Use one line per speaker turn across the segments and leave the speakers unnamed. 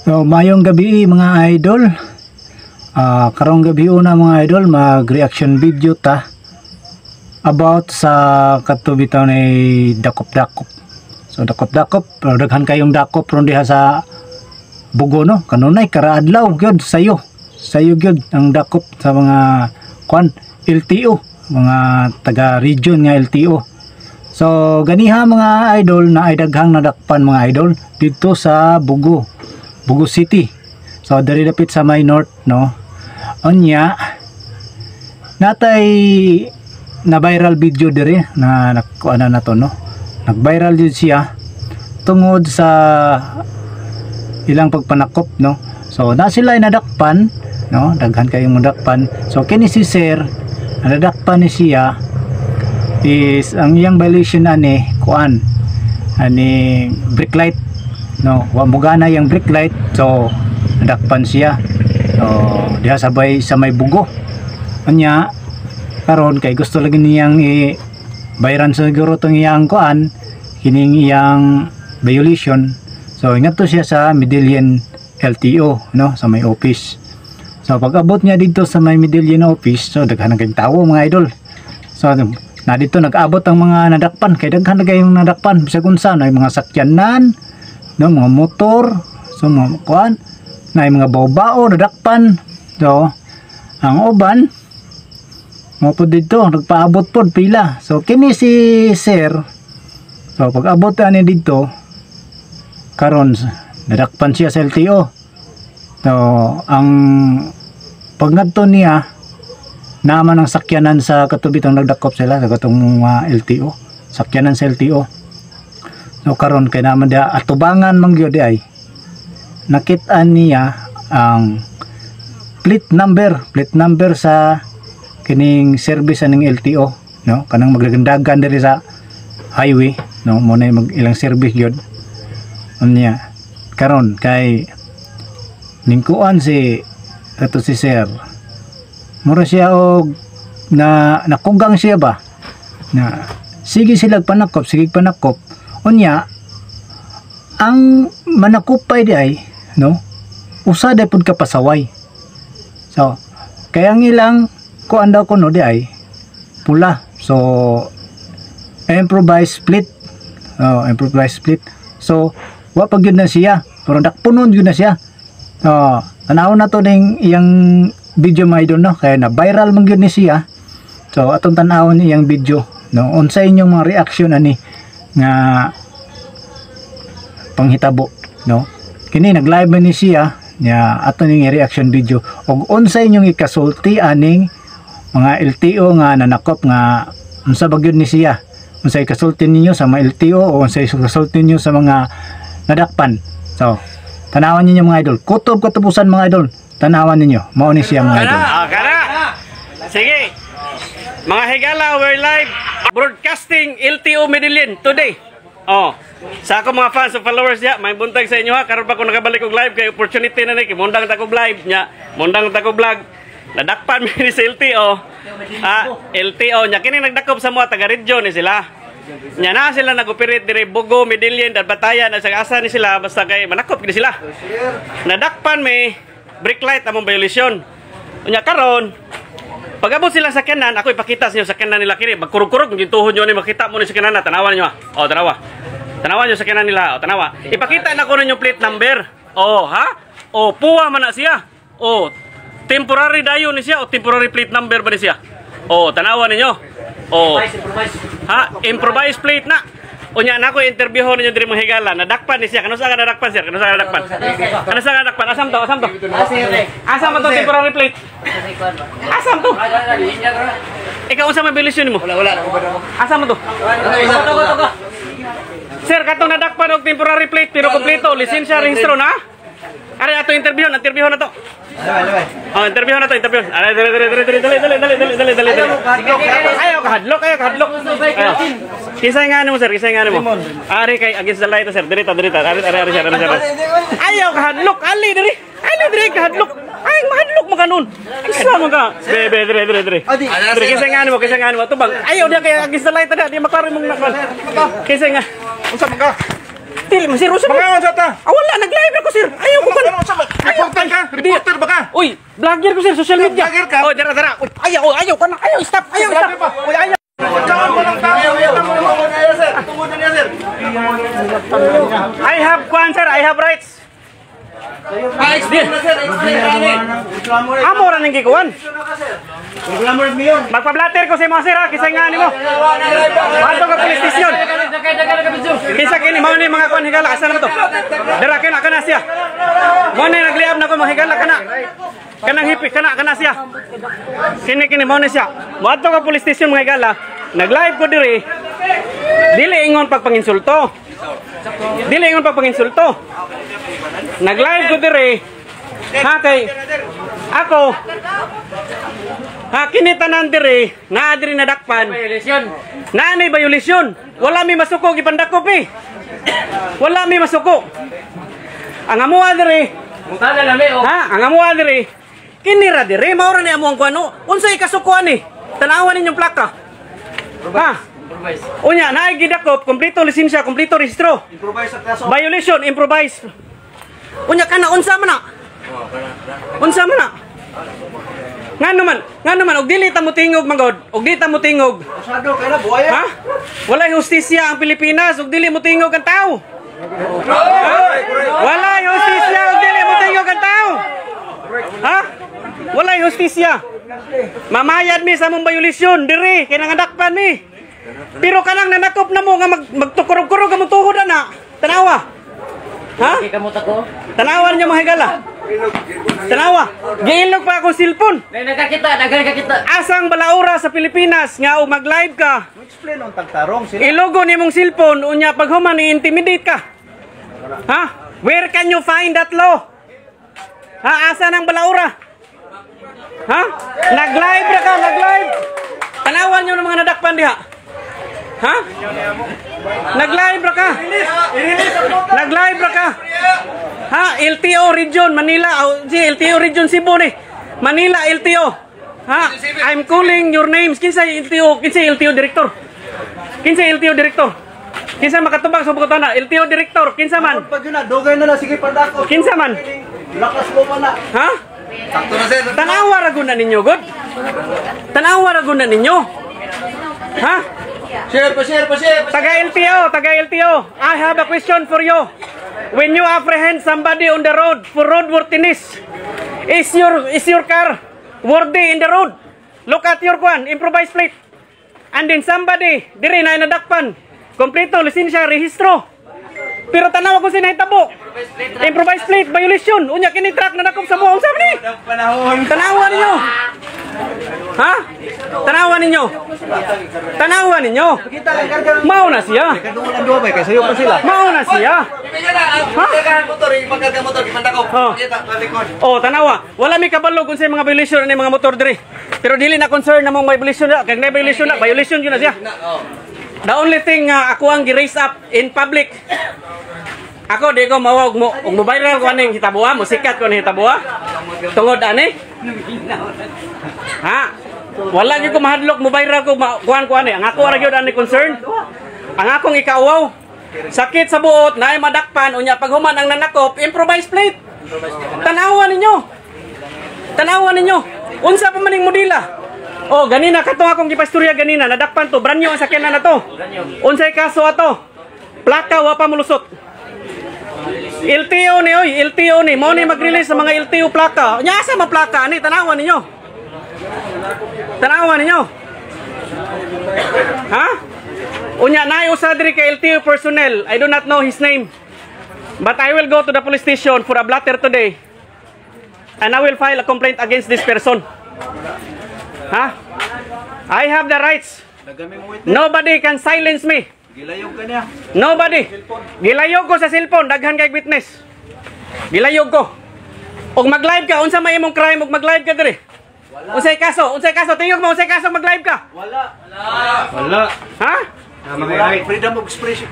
So, mayong gabi mga idol. Karong gabi una mga idol, mag-reaction video ta about sa katubitaw ni dakop-dakop. So dakop-dakop, pero daghan kayong dakop ron diha sa Bugo no. Kanunay karaadlaw gyud sayo. Sayo gyud ang dakop sa mga LTO, mga taga-region nga LTO. So ganiha mga idol na ay daghang nadakpan mga idol dito sa Bugo City. So diri dapit sa may north no. Onya natay na viral video diri na nakuana na to no. Nag-viral jud siya tungod sa ilang pagpanakop no. So na sila nadakpan no, daghan kayong nadakpan. So kini si sir nadakpan ni siya is ang iyang violation ani kuan ani brake light no, wa mo gana yang brake light. So nadakpan siya. So diha sabay sa may Bugo. Anya karon kay gusto lagi niyang bayran siguro tong iyang kuan kining iyang violation. So ingadto siya sa Medellin LTO no, sa may office. So pag abot niya dito sa may Medellin office, so daghan kay tawo mga idol. So na dito nag-abot ang mga nadakpan, kay daghan kayong nadakpan bisag unsa na mga sakyanan no, mga motor, so mga kuan na mga bao-bao nadakpan. So ang uban mo po dito nagpaabot pod pila. So kini si sir, so pag abot ani dito karon nadakpan siya sa LTO. So ang pagngadto niya naman ang sakyanan sa katubitang nagdakop sila sa katong LTO, sakyanan sa LTO. So karon kay naman dia atubangan man gyud ay nakit-an niya ang plate number sa kining service aning LTO no, kanang magdagandagan diri sa highway no, mo na mag ilang service gyud unya. Karon kay ningkuan si ato si sir, mura siya og na nakugang siya ba na sige sila panakop unya. Ang manakupay di ay no, usa day pud ka pasaway. So kaya ang ilang kuan daw kuno di ay pula. So improvised split. Improvised split. So wa pag yun na siya, pero dakpunon yun na siya. Tanawon na to ning iyang video mga idol no, kaya na viral man yun ni siya. So atong tanawon iyang video no, unsa inyong mga reaction ani nga panghitabo no. Kini nag-live man ni siya nya ato ning reaction video, og unsa inyong ikasulti aning mga LTO nga nanakop nga unsa bagyod ni siya, unsa ikasulti ninyo sa mga LTO o unsa ikasulti ninyo sa mga nadakpan. So tanawan ninyo mga idol, kutob katubusan mga idol, tanawan ninyo mao ni siya mga idol.
Sige mga higala, we're live broadcasting LTO Medellin today. Sa ako mga fans and followers niya, may buntag sa inyo ha. Karon pa ko nakabalik og live kay opportunity na ni, mundang ta ko live nya, mundang ta ko vlog. Nadakpan mi sa LTO. LTO nya kini nagdakop sa mga taga-region ni sila. Nya na sila nag-operate dire Bugo, Medellin, Batayan at asa ni sila basta kay manakop gid sila. Nadakpan mi brake light among violation. Nya karon pag-abot sila sa kanan, ako ipakita sa inyo sa kanan nila kini. Magkurog-kurog, yung tuhod nyo ni makita mo ni sa kanan na. Tanawan nyo ha. Tanawa. Tanawan nyo sa kanan nila. Tanawa. Ipakita na ko ninyo plate number. Ha? Puwa man na siya. Temporary dayo ni siya o temporary plate number ba ni siya? Tanawan ninyo. Improvised plate na. Unya na ko interviewon ninyo diri mga higala. Nadakpan ni siya. Kano sa ka nadakpan sir? Kano sa ka nadakpan? Kano sa ka nadakpan? Asam to? Asam to temporary plate? Asam to? Ikaw unsa may violation mo? Wala. Asam to? Sir, katong nadakpan og temporary plate pero kompleto, lisensya, rehistro na? Ari ato interview na to. Interview na to. Dali. Ayaw kahadlok. Kisay nga mo sir, mo. Ari kay against the light sir. Dirita. Ari sir. Ayaw kahadlok, ali diri kahadlok. Ay mahadlok mo kanon. Isa mo ka. Dire. Kisay nga mo to bang. Ayaw dia kay against the light di maklaro mong nakal. Kisay nga. Unsa man ka? Dili man sir, usa. Mga unsa ta? Wala nag-live ako sir. Ayaw ko vlogger ko sir, social media.
Vlogger ka?
Oh, dara. Uy, ayaw ka na. Ayaw, stop. Uy, ayaw. I have kwan sir, I have rights. Amo ra ning gikuan. Magpa-blatter ko sa mga sir, kisay nga nimo. Ato ka police station. Kisa kini mao ni mga kwan higala asa na to. Dara kana siya. Mo ni nagliab na ko mga higala kana. Kanang hipik kana siya. Kini mao ni siya. Mo ato ka police station mga higala. Nag-live ko diri. Dili ingon pagpanginsulto. Nag-live ko diri. Ha kay ako. Ha kinitanan diri, naa diri nadakpan. Naanay violation. Wala mi masuko gipandakop eh. Wala mi masuko. Ang amuha diri. Ha, ang amuha diri. Kinira diri mao ra ni amo ang kuano. Unsay kasukuan ni? Tanawan ninyong plaka. Ha? Unya, naay gidakop, kompleto lisensya, kompleto rehistro. Violation, improvise. Unya kana unsa man na? Nga naman, og dili ta mo tingog magod, og di ta mo tingog. Ha? Walay hustisya ang Pilipinas, og dili mo tingog ang tao. Walay hustisya, og dili mo tingog ang tao. Ha? Walay hustisya. Mamayad mi sa mong violation diri kay nangadakpan mi. Pero kanang nanakop na mo nga magtukurog-kurog ka mo tuhod na. Tanawa. Ha? Tanawa niyo mga higala. Tanawa. Giilog pa ako cellphone.
Nagkakita.
Asang balaura sa Pilipinas nga og mag-live ka.
Explain ang tagtarong sila.
Ilogo nimong cellphone unya pag human i-intimidate ka. Ha? Where can you find that law? Ha? Asa nang balaura? Ha? Nag-live ra ka, nag-live. Tanawan niyo ng mga nadakpan diha. Ha? Nag-live ra ka. Ha? LTO region Manila, LTO region Cebu ni. Manila LTO. Ha? I'm calling your names. Kinsa LTO director? Kinsa makatubag sa bukotan na? LTO director, kinsa man?
Pag yun na, dugay na lang, sige pandako.
Kinsa man?
Lakas mo man na.
Ha?
Sakto na sir.
Tanawa ra gud na ninyo, god. Tanawa ra gud na ninyo. Ha?
Share pa.
Taga LTO, I have a question for you. When you apprehend somebody on the road for roadworthiness, is your car worthy in the road? Look at your improvised plate. And then somebody, diri na nadakpan, kompleto, lisensya, rehistro. Pero tanawa ko sinahitabo. Improvised plate, violation. Unya kini truck na nakop sa buong sabi ni. Tanawa ninyo. Ha? Tanawa ninyo. Mao na siya. Mao na siya. Oh, tanawa. Wala mi kabalo kung sa mga violation ni mga motor diri. Pero dili na concern na mong violation na. Kag na violation yun na siya. The only thing ako ang gi-raise up in public. Ako di ko mawag mo viral ko aning hitabuha, mo sikat ko aning hitabuha. Tungod ani? Ha? Wala gyud ko mahadlok mo viral ko kuan ani. Ang ako ra gyud ani concern. Ang akong ikaawaw. Sakit sa buot, naay madakpan unya pag human ang nanakop, improvise plate. Tanawa ninyo. Unsa pa maning modela? Oh, ganina katong akong gipastorya ganina, nadakpan to, brand new ang sakyanan na to. Unsay kaso ato? Plaka wa pa mulusot. LTO ni, mo ni mag-release sa mga LTO plaka. Nya asa man plaka ani, tanawan ninyo. Ha? Unya naay usa diri ka LTO personnel. I do not know his name. But I will go to the police station for a blatter today. And I will file a complaint against this person. Ha? I have the rights. Nobody can silence me.
Gilayog ka niya.
Nobody. Gilayog ko sa cellphone, daghan kay witness. Gilayog ko. Og mag-live ka, unsa may imong crime og mag-live ka diri? Unsay kaso? Tingog mo unsay kaso mag-live ka?
Wala.
Ha?
Freedom of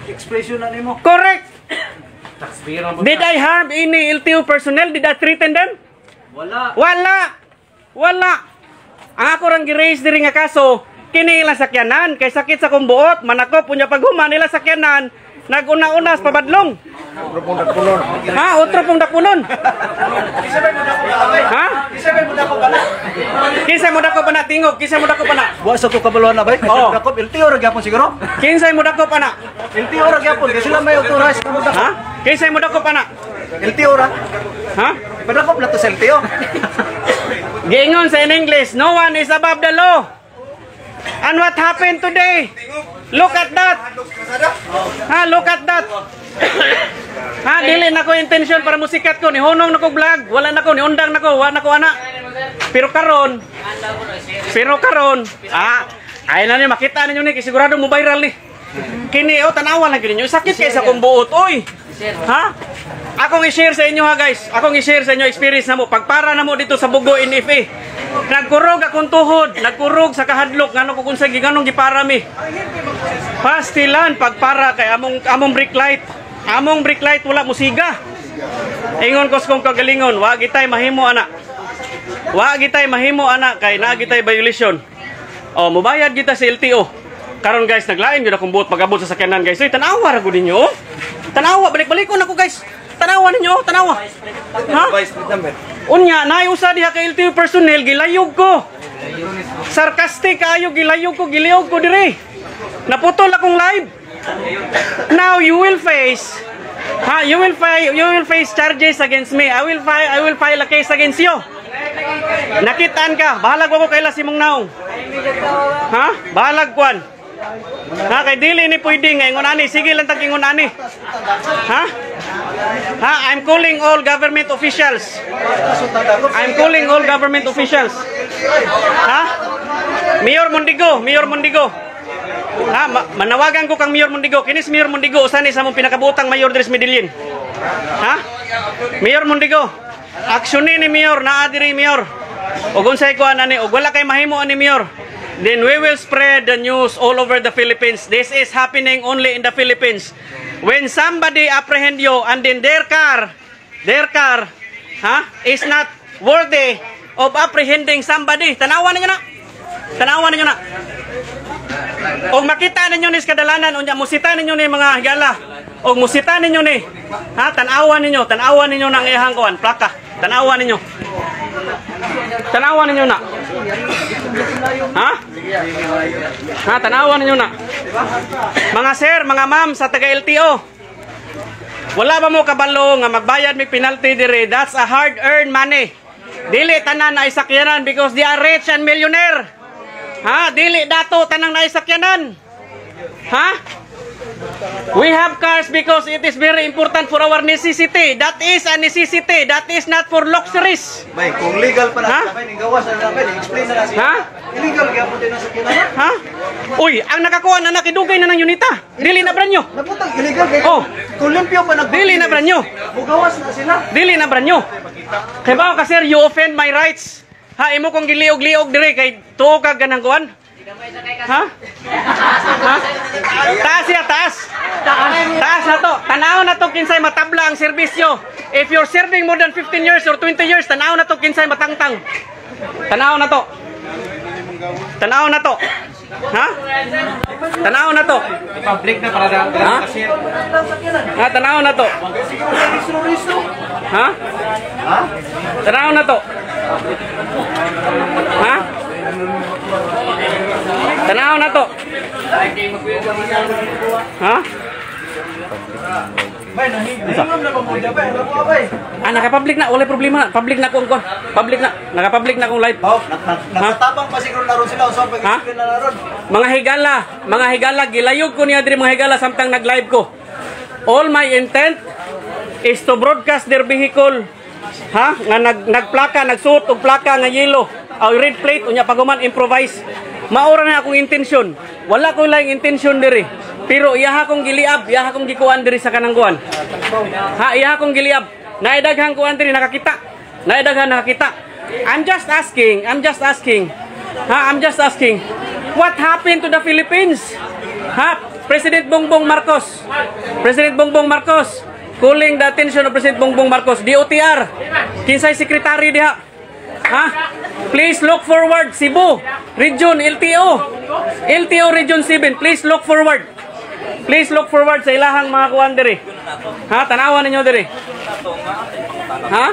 expression na nimo.
Correct. Did I harm any LTO personnel? Did I threaten them? Wala. Ang ako rang gi-raise diri nga kaso, kini ilang sakyanan kay sakit sa kumbuot, manakop unya paghuman nila sakyanan, Naguna-unas pabadlong. Ha, otro pong dapunon. Ha? Kinsay mo dako pa na tingog, kinsay mo dako pa na.
Wa sa ko kabaluan na bay.
Oo.
Dakop LTO ra gyapon siguro.
Kinsay mo dako pa na.
LTO ra gyapon kasi sila may authorize kamo dakop.
Ha? Kinsay mo dako pa na.
LTO ra.
Ha?
Padakop na to sa LTO.
Giingon sa in English, no one is above the law. And what happened today? Look at that. Ha, look at that. Ha, dili na ko intention para musikat ko, ni hunong na ko vlog, wala na ko, ni undang na ko, wala na ko ana. Pero karon, ay na ni makita ninyo ni, sigurado mo viral ni. Kini tanawa lang ninyo, sakit kaysa kung buot, oy. Ha? Akong i-share sa inyo ha guys. Akong i-share sa inyo experience na mo. Pagpara na mo dito sa Bugo NFA. Nagkurog akong tuhod. Nagkurog sa kahadlok. Ngano ko kung sa giganong gipara mi. Pastilan pagpara kay among brake light. Among brake light wala musiga. Ingon ko kung kagalingon. Wa gitay mahimo ana. Wa gitay mahimo ana kay naa gitay violation. Oh, mubayad kita sa LTO. Karon guys, naglain gyud akong buot pag-abot sa sakyanan guys. Oy, tanawa ra gud ninyo. Tanawa, balik-balikon ako guys. Tanawa ninyo, tanawa. Ha? Unya, naiusa diha ka LTO personnel, gilayog ko. Sarcastic kayo, gilayog ko, giliog ko dire. Naputol akong live. Now you will face, you will face charges against me. I will file a case against you. Nakitaan ka, bahalag ko kaila simong naong. Ha? Bahalag kwan. Ha, kay dili ni pwede nga ingon ani, sige lang tag ingon ani. Ha? Ha, I'm calling all government officials. I'm calling all government officials. Ha? Mayor Mondigo. Ha, manawagan ko kang Mayor Mondigo. Kinis Mayor Mondigo usa ni sa mong pinakabutang mayor diri sa Medellin. Ha? Mayor Mondigo. Aksyonin ni Mayor naa diri Mayor. Ug unsay kuan ani, ug wala kay mahimo ani Mayor. Then we will spread the news all over the Philippines. This is happening only in the Philippines. When somebody apprehend you and then their car, is not worthy of apprehending somebody. Tanawan ninyo na. O makita ninyo ni kadalanan, unya musita ninyo ni mga higala. O musita ninyo ni, ha, tanawan ninyo ng iyang kuan, plaka. Tanawan ninyo na. Ha? Ha, tanawan ninyo na. Mga sir, mga ma'am sa taga LTO. Wala ba mo kabalo nga magbayad may penalty dire? That's a hard-earned money. Dili tanan na isakyanan because they are rich and millionaire. Ha? Dili dato tanang na isakyanan. Ha? We have cars because it is very important for our necessity. That is a necessity. That is not for luxuries.
Bay, kung legal pa na sa may gawas na namin, explain na siya.
Ha?
Illegal gyapon din sa kinana.
Ha? Uy, ang nakakuha na nakidugay na ng unita. Dili na branyo.
Naputang illegal kay.
Oh,
Kung limpyo pa nag.
dili na branyo.
Mugawas na sila.
Dili na branyo. Kay ba ka sir, you offend my rights. Ha, imo kong giliog-liog dire kay tuo ka ganang kuan. Ha? Ha? Taas ya, taas. Taas na to. Tanaw na to kinsay matabla ang serbisyo. If you're serving more than 15 years or 20 years, tanaw na to kinsay matangtang. Tanaw na to. Tanaw na to. Ha? Tanaw na to.
Public na para daw.
Ha? Ha, tanaw na to. Ha? Tanaw na to. Ha? Tanaw na to. Ha?
Bay, nahingam na ba mo diya bay? Ano bay?
Naka-public na, wala problema. Public na kung public na. Naka-public na kung live.
Oh, nakatabang pa siguro naron sila usab pag-explain na naron.
Mga higala, gilayog ko niya diri mga higala samtang nag-live ko. All my intent is to broadcast their vehicle. Ha? Nga nagplaka, nagsuot og plaka nga yellow. Red plate unya paguman improvise. Maura na akong intensyon. Wala ko lang intensyon diri. Pero iyaha kong giliab, iyaha kong gikuan diri sa kanang kuan. Ha, iyaha kong giliab. Naidaghang kuan diri nakakita. Naidaghang nakakita. I'm just asking. Ha, I'm just asking. What happened to the Philippines? Ha? President Bongbong Marcos. Calling the attention of President Bongbong Marcos. DOTR. Kinsay sekretary diha. Ha? Please look forward. Cebu Region LTO Region 7. Please look forward. Please look forward sa ilahang mga kuan diri. Ha, tanawan ninyo diri. Ha?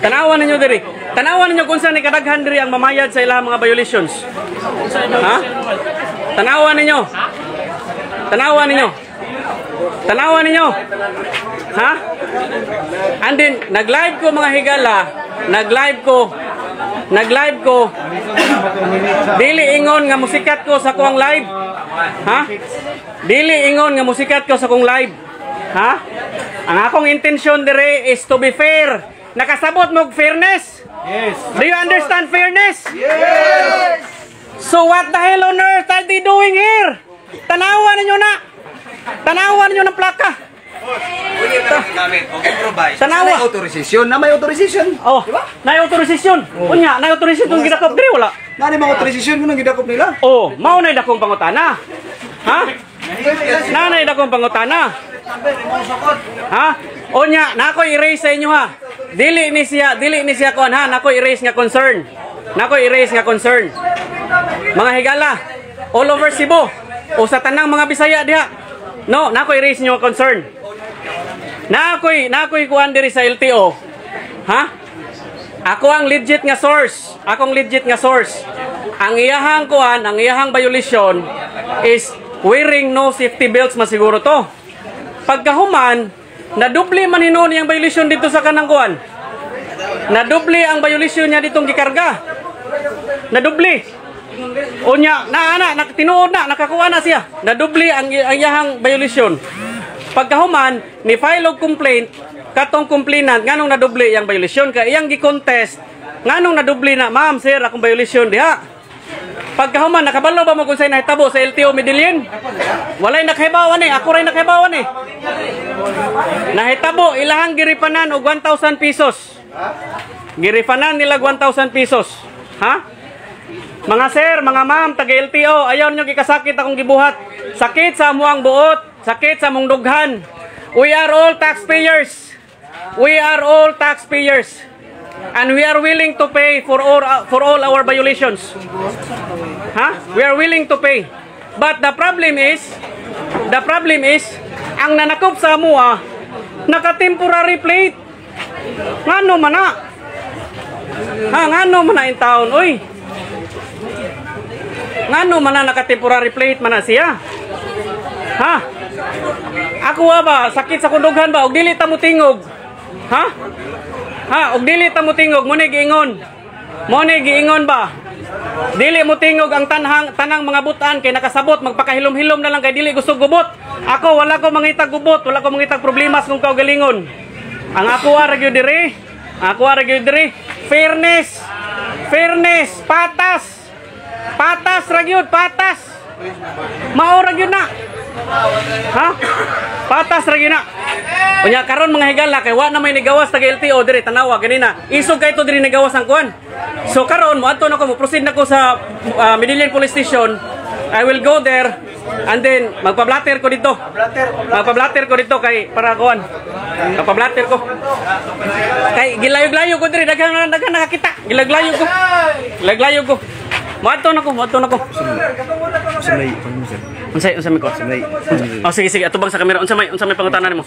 Tanawan ninyo diri. Tanawan ninyo kung saan ni kadaghan diri ang mamayad sa ilahang mga violations. Ha? Tanawan ninyo. Tanawan ninyo. Tanawan ninyo. Ha? And then, nag-live ko mga higala. Nag-live ko. Dili ingon nga musikat ko sa kuang live. Ha? Dili ingon nga musikat ko sa kuang live. Ha? Ang akong intention dire is to be fair. Nakasabot mo fairness?
Yes.
Do you understand fairness?
Yes!
So what the hell on earth are they doing here? Tanawan ninyo na. Tanawan ninyo ng plaka.
namin, okay, provide.
Tanawa.
May authorization, na may authorization.
Oh, nay authorization. Unya, nay authorization kung gidakop diri wala.
Nani mga authorization mo nang gidakop nila?
Oh, mao nay dakong pangutana. Ha? Nanay dakong pangutana. Ha? Unya, nako i-erase sa inyo ha. Dili ni siya kon ha, nako i-erase nga concern. Mga higala, all over Cebu o sa tanang mga Bisaya diha. No, nako i-erase nyo concern. Nakoy kuan diri sa LTO. Ha? Ako ang legit nga source. Ang iyahang kuan, ang iyahang violation is wearing no safety belts masiguro to. Pagkahuman, nadubli man hinuon yang violation dito sa kanang kuan. Nadubli ang violation niya ditong gikarga. Nadubli. Unya, tinuod na, nakakuha na siya. Nadubli ang iyahang violation. Pagkahuman, ni file og complaint, katong complainant, nganong nadubli ang violation, kaya iyang gi-contest, nganong nadubli na, ma'am, sir, akong violation diha. Pagkahuman, nakabalo ba mo kung sa'yo nahitabo sa LTO Medellin? Walay nakahibawan ako rin nakahibawan Nahitabo, ilahang giripanan og 1,000 pesos. Giripanan nila 1,000 pesos. Ha? Mga sir, mga ma'am, taga-LTO, ayaw nyo gikasakit akong gibuhat. Sakit sa amuang buot. Sakit sa mong dughan. We are all taxpayers. And we are willing to pay for all our violations. We are willing to pay. But the problem is, ang nanakop sa amua, naka-temporary plate. Ngano man na? Ngano man na in town, oy? Ngano man na naka-temporary plate man na siya? Ha? Ako ba, sakit sa kundughan ba? Og dili ta mo tingog. Ha? Og dili ta mo tingog, mo ni giingon ba? Dili mo tingog ang tanang mga butan kay nakasabot, magpakahilom-hilom na lang kay dili gusto gubot. Ako wala ko mangitag gubot, wala ko mangitag problema kung kaugalingon. Ang ako ra gyud diri, fairness, patas ra gyud, mao ra gyud na. Ha? Patas ra gyud na. Unya karon mga higala kay wa na may nigawas taga LTO diri tanawa ganina. Isog kay to diri nigawas ang kuan. So karon mo adto nako mo proceed nako sa Medellin Police Station. I will go there and then magpa-blatter ko dito. Kay para kuan. Magpa-blatter ko. Kay gilayog-layog ko diri daghan nakakita. Gilayog ko. Mo adto nako. Unsay mi ko? Oh sige atubang sa camera. Unsa may pangutana nimo?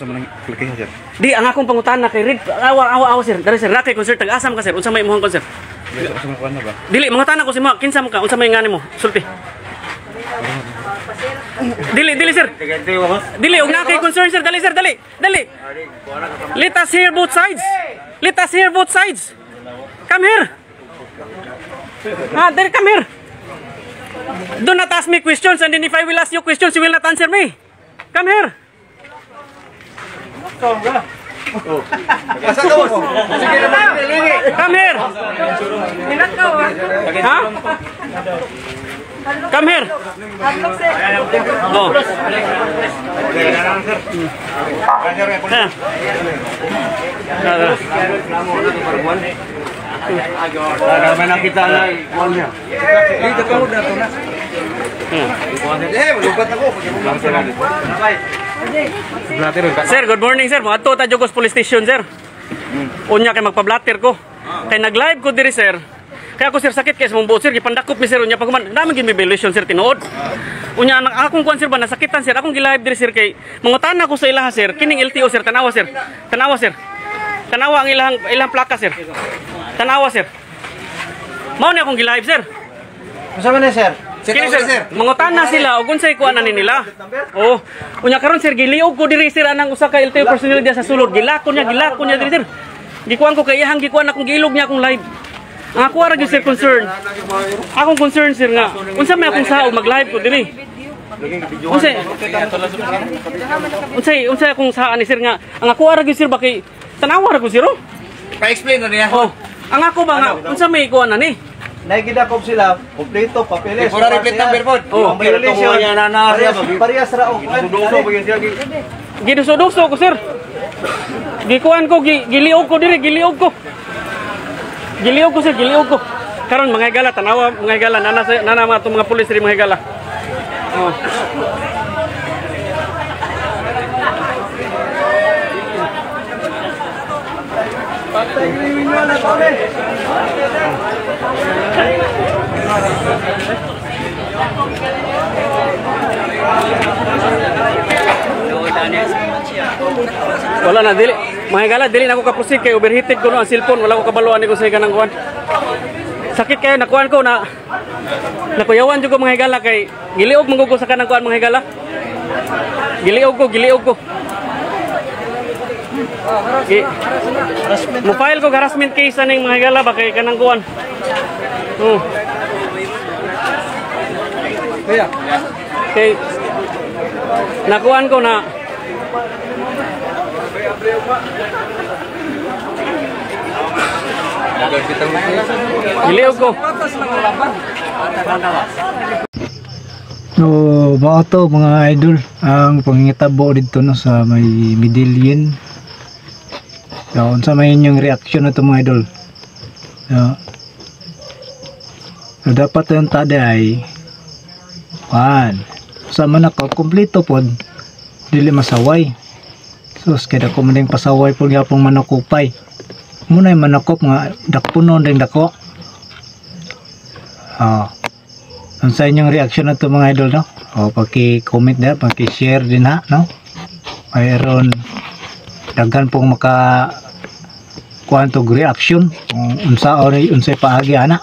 Di ang akong pangutana kay Red. Awa sir. Dari sir nakay concert tag-asam ka sir. Unsa may imong concert? Dili mangutana ko si mo. Kinsa mo ka? Unsa may ngani mo? Sulti. Dili sir. Dili og nakay concern sir. Dali. Let us hear both sides. Come here. There, come here. Do not ask me questions, and then if I will ask you questions, you will not answer me. Come here. Come here. Ha? Come here. Oh.
Naman nakita na ikuan niya. Dito ka mo dato na. Malubat ako.
Sir, good morning sir. Mga ta Jogos Police Station sir. Unya kay magpa-blatter ko. Kay nag-live ko diri sir. Kaya ako sir sakit kay sa mong buot sir gipandakop mi sir unya pagman. Dami gid may violation sir tinuod. Unya ang akong kuan sir ba nasakitan sir akong gi-live diri sir kay mangutan ako sa ilaha sir kining LTO sir tanawa sir. Tanawa sir. Tanawa ang ilang plaka sir. Tanawa sir. Mao ni akong gi-live sir.
Kasama na sir.
Kini sir, mangutan na sila ug unsay kuan ani nila. Oh, unya karon sir giliog ko diri sir anang usa ka LTO personnel dia sa sulod. Gilakon niya diri sir. Gikuan ko kay iyang gikuan akong giilog niya akong live. Ang ako ra gyud sir concern. Akong concern sir nga unsa may akong saog mag-live ko diri. Unsay akong saan ni sir nga ang ako ra gyud sir ba kay tanawa ra ko sir.
Pa-explain na niya.
Oh, ang ako ba nga unsa may kuan ani?
Naigidakop sila, kompleto, papeles.
Pura replete number po.
Oh,
violation.
Parehas ra og
Suduso ba yun siya?
Giduso ko sir. Gikuan ko giliog ko diri, giliog ko. Giliog ko sir, giliog ko. Karon mga higala tanawa, mga higala nana mga mga pulis diri mga higala. Oh. Wala na dili. Mga higala dili na ako ka-proceed kay overheated ko no ang cellphone, wala ko kabaluan ni ko sa kanang kuan. Sakit kayo nakuan ko na nakuyawan jud ko mga higala kay giliog man ko sa kanang kuan mga higala. Giliog ko. Mo-file ko harassment case aning mga higala ba kay kanang kuan. Kay nakuan ko na giliog ko.
So, mao to mga idol ang pangingitabo dito no sa may Medellin. So, unsa may inyong reaction na to mga idol? So, dapat yung tada ay sa man ako kompleto pod dili masaway. So, kada ko man pasaway pod gyapon manakupay. Muna yung manakop nga dakpunon ding dako. Ang sa inyong reaction na to mga idol no? O paki-comment na, paki-share din ha no? Mayroon daghan pong maka kuantog reaction kung unsay paagi ana.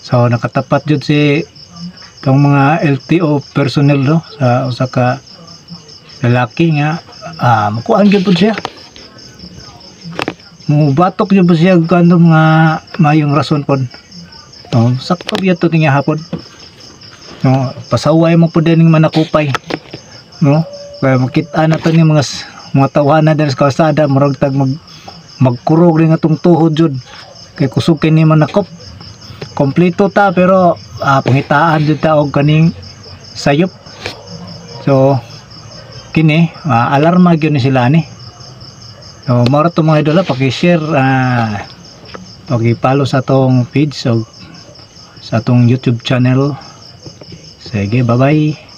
So nakatapat jud si tong mga LTO personnel no sa usa ka lalaki nga makuan gyud pud siya. Mubatok jud siya kando mga mayong rason pod. Sakto biya to tinga hapon. No, pasaway mo pud ning manakupay. No? Kaya makita na to ni mga tawanan sa kalsada murag tag magkurog ring atong tuhod jud. Kay kusog kay ni manakop. Kompleto ta pero pangitaan jud ta og kaning sayop. So kini alarma gyud ni sila ni. So mao ra to mga idol paki-share paki-follow sa atong page so sa atong YouTube channel. Sige, bye-bye.